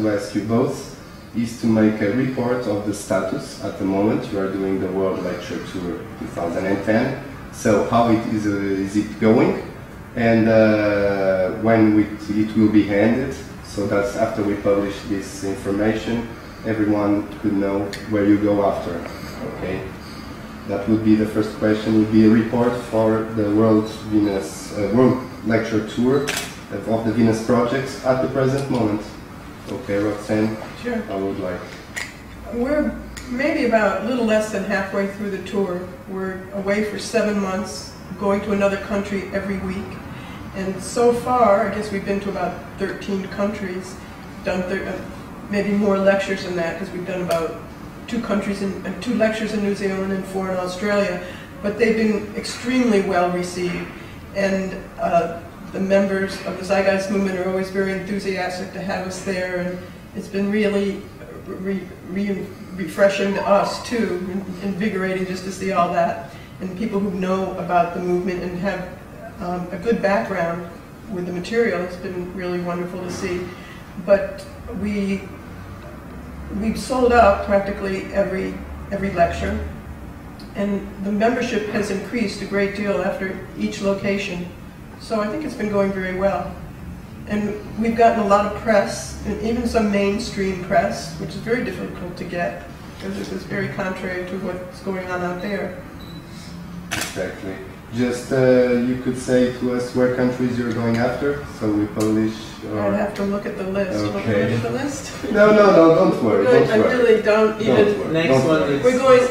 to ask you both is to make a report of the status at the moment. You are doing the World Lecture Tour 2010. So how is it going? And when it will be ended, so that after we publish this information, everyone could know where you go after. Okay, that would be the first question. Would be a report for the World Lecture Tour of the Venus projects at the present moment. Okay, Roxanne. Sure. I would like. We're maybe about a little less than halfway through the tour. We're away for 7 months, going to another country every week. And so far, I guess we've been to about 13 countries, done maybe more lectures than that, because we've done about 2 lectures in New Zealand and 4 in Australia. But they've been extremely well received. And the members of the Zeitgeist movement are always very enthusiastic to have us there. And it's been really refreshing to us too, invigorating just to see all that. And people who know about the movement and have a good background with the material, it's been really wonderful to see. But we've sold out practically every lecture, and the membership has increased a great deal after each location. So I think it's been going very well. And we've gotten a lot of press, and even some mainstream press, which is very difficult to get, because it was very contrary to what's going on out there. Exactly. Just you could say to us where countries you're going after, so we publish. I'd have to look at the list. Okay. Want to look at the list? No, don't worry. I really don't even. Next one is. We're going.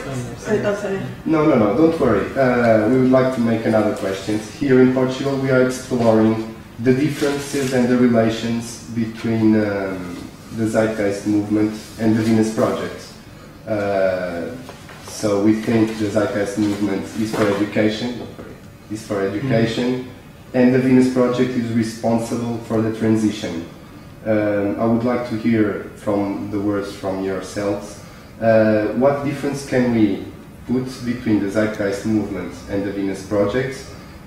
I'll say. No, don't worry. We would like to make another question. Here in Portugal, we are exploring the differences and the relations between the Zeitgeist movement and the Venus Project. So we think the Zeitgeist movement is for education, and the Venus Project is responsible for the transition. I would like to hear from the words from yourselves. What difference can we put between the Zeitgeist movement and the Venus Project,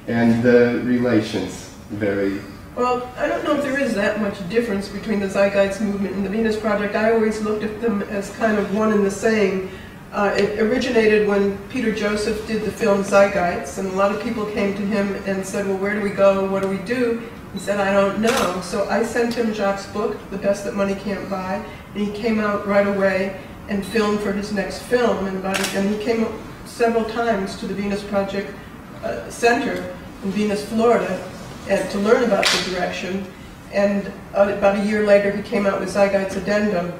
and the relations? Well, I don't know if there is that much difference between the Zeitgeist movement and the Venus Project. I always looked at them as kind of one and the same. It originated when Peter Joseph did the film Zeitgeist, and a lot of people came to him and said, well, where do we go, what do we do? He said, I don't know. So I sent him Jacque's book, The Best That Money Can't Buy, and he came out right away and filmed for his next film. And he came several times to the Venus Project Center in Venus, Florida, and to learn about the direction. And about a year later, he came out with Zeitgeist Addendum.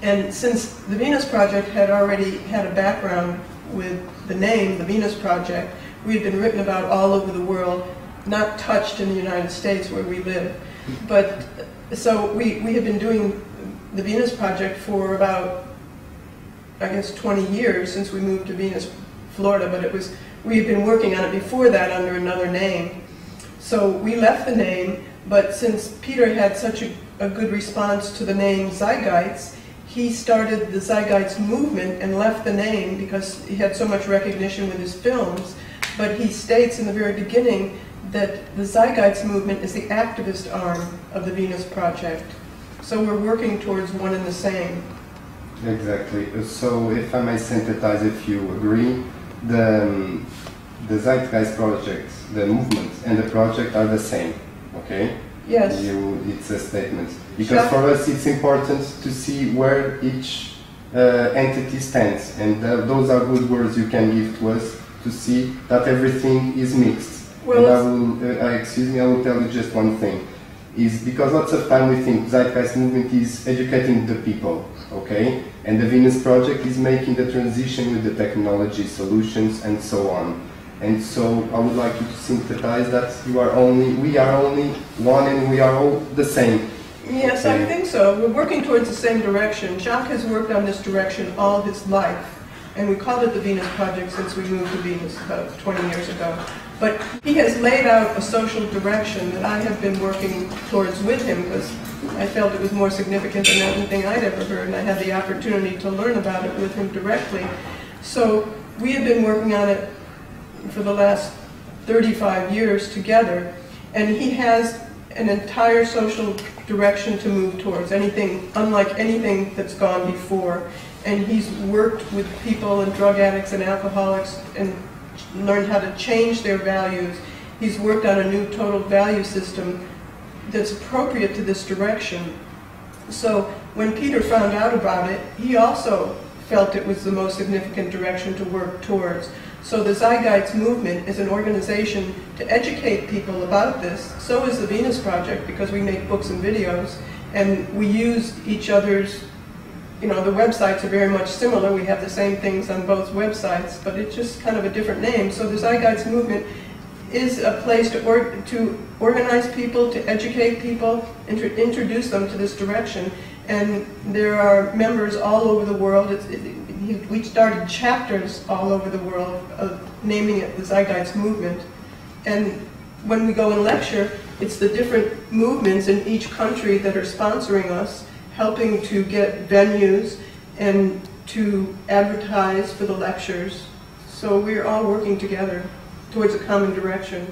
And since the Venus Project had already had a background with the name, the Venus Project, we had been written about all over the world, not touched in the United States where we live. But so we had been doing the Venus Project for about, I guess, 20 years since we moved to Venus, Florida, but we had been working on it before that under another name. So we left the name, but since Peter had such a good response to the name Zeitgeist, he started the Zeitgeist movement and left the name because he had so much recognition with his films. But he states in the very beginning that the Zeitgeist movement is the activist arm of the Venus Project. So we're working towards one and the same. Exactly. So if I may synthesize, if you agree, the Zeitgeist Project, the movement and the project are the same, okay? Yes. It's a statement. Because for us it's important to see where each entity stands, and those are good words you can give to us to see that everything is mixed. Well, and I will tell you just one thing. Is because lots of time we think Zeitgeist movement is educating the people, okay? And the Venus Project is making the transition with the technology solutions and so on. And so I would like you to synthesize that we are only one, and we are all the same. Yes, okay. I think so. We're working towards the same direction. Jacque has worked on this direction all his life, and we called it the Venus Project since we moved to Venus about 20 years ago. But he has laid out a social direction that I have been working towards with him because I felt it was more significant than anything I'd ever heard, and I had the opportunity to learn about it with him directly. So we have been working on it for the last 35 years together, and he has an entire social direction to move towards, anything unlike anything that's gone before. And he's worked with people and drug addicts and alcoholics and learned how to change their values. He's worked on a new total value system that's appropriate to this direction. So when Peter found out about it, he also felt it was the most significant direction to work towards. So the Zeitgeist movement is an organization to educate people about this. So is the Venus Project, because we make books and videos, and we use each other's, you know, the websites are very much similar. We have the same things on both websites, but it's just kind of a different name. So the Zeitgeist movement is a place to organize people, to educate people, introduce them to this direction. And there are members all over the world. We started chapters all over the world of naming it the Zeitgeist movement. And when we go and lecture, it's the different movements in each country that are sponsoring us, helping to get venues and to advertise for the lectures. So we're all working together towards a common direction.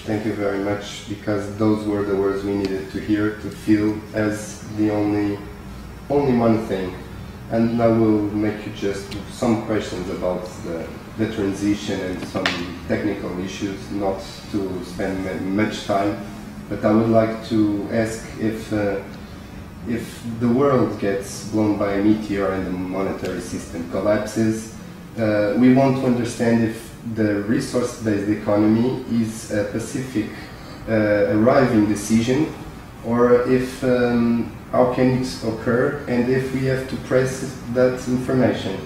Thank you very much, because those were the words we needed to hear, to feel as the only one thing. And I will make you just some questions about the transition and some technical issues, not to spend much time, but I would like to ask if the world gets blown by a meteor and the monetary system collapses, we want to understand if the resource-based economy is a specific arriving decision, or if how can it occur, and if we have to press that information.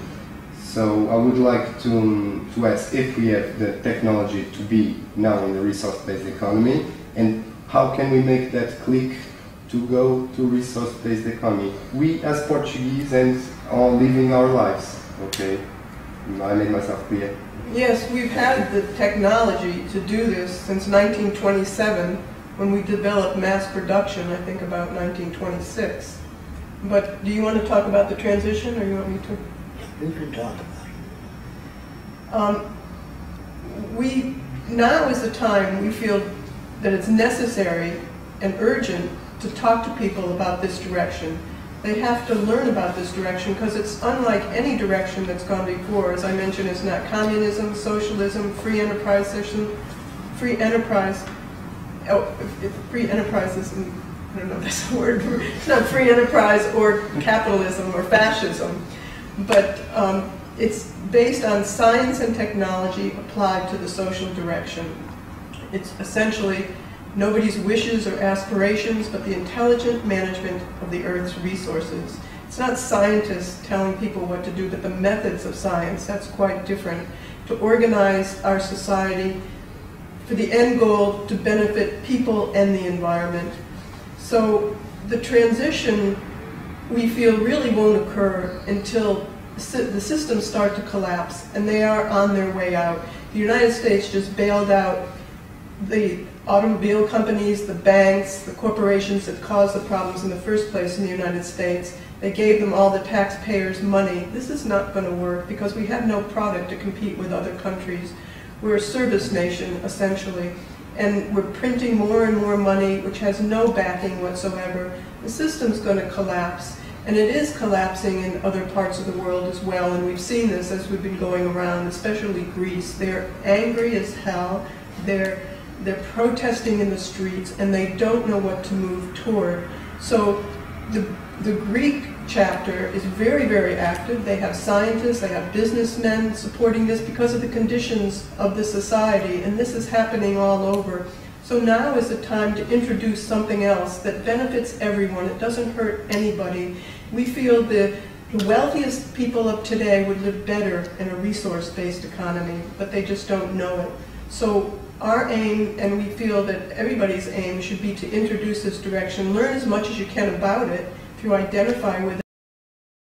So I would like to ask if we have the technology to be now in the resource-based economy, and how can we make that click to go to resource-based economy? We as Portuguese and all living our lives, okay? I made myself clear. Yes, we've had the technology to do this since 1927, when we developed mass production, I think about 1926. But do you want to talk about the transition, or you want me to? You can talk about it. Now is the time we feel that it's necessary and urgent to talk to people about this direction. They have to learn about this direction, because it's unlike any direction that's gone before. As I mentioned, it's not communism, socialism, free enterprise isn't, free enterprise isn't, I don't know if that's a word, it's not free enterprise or capitalism or fascism, but it's based on science and technology applied to the social direction. It's essentially nobody's wishes or aspirations, but the intelligent management of the Earth's resources. It's not scientists telling people what to do, but the methods of science. That's quite different. To organize our society for the end goal to benefit people and the environment. So the transition, we feel, really won't occur until the systems start to collapse, and they are on their way out. The United States just bailed out the automobile companies, the banks, the corporations that caused the problems in the first place in the United States. They gave them all the taxpayers' money. This is not going to work, because we have no product to compete with other countries. We're a service nation, essentially, and we're printing more and more money, which has no backing whatsoever. The system's going to collapse, and it is collapsing in other parts of the world as well, and we've seen this as we've been going around, especially Greece. They're angry as hell. They're protesting in the streets, and they don't know what to move toward. So the Greek chapter is very, very active. They have scientists, they have businessmen supporting this because of the conditions of the society, and this is happening all over. So now is the time to introduce something else that benefits everyone. It doesn't hurt anybody. We feel the wealthiest people of today would live better in a resource-based economy, but they just don't know it. So our aim, and we feel that everybody's aim, should be to introduce this direction. Learn as much as you can about it. If you identify with it,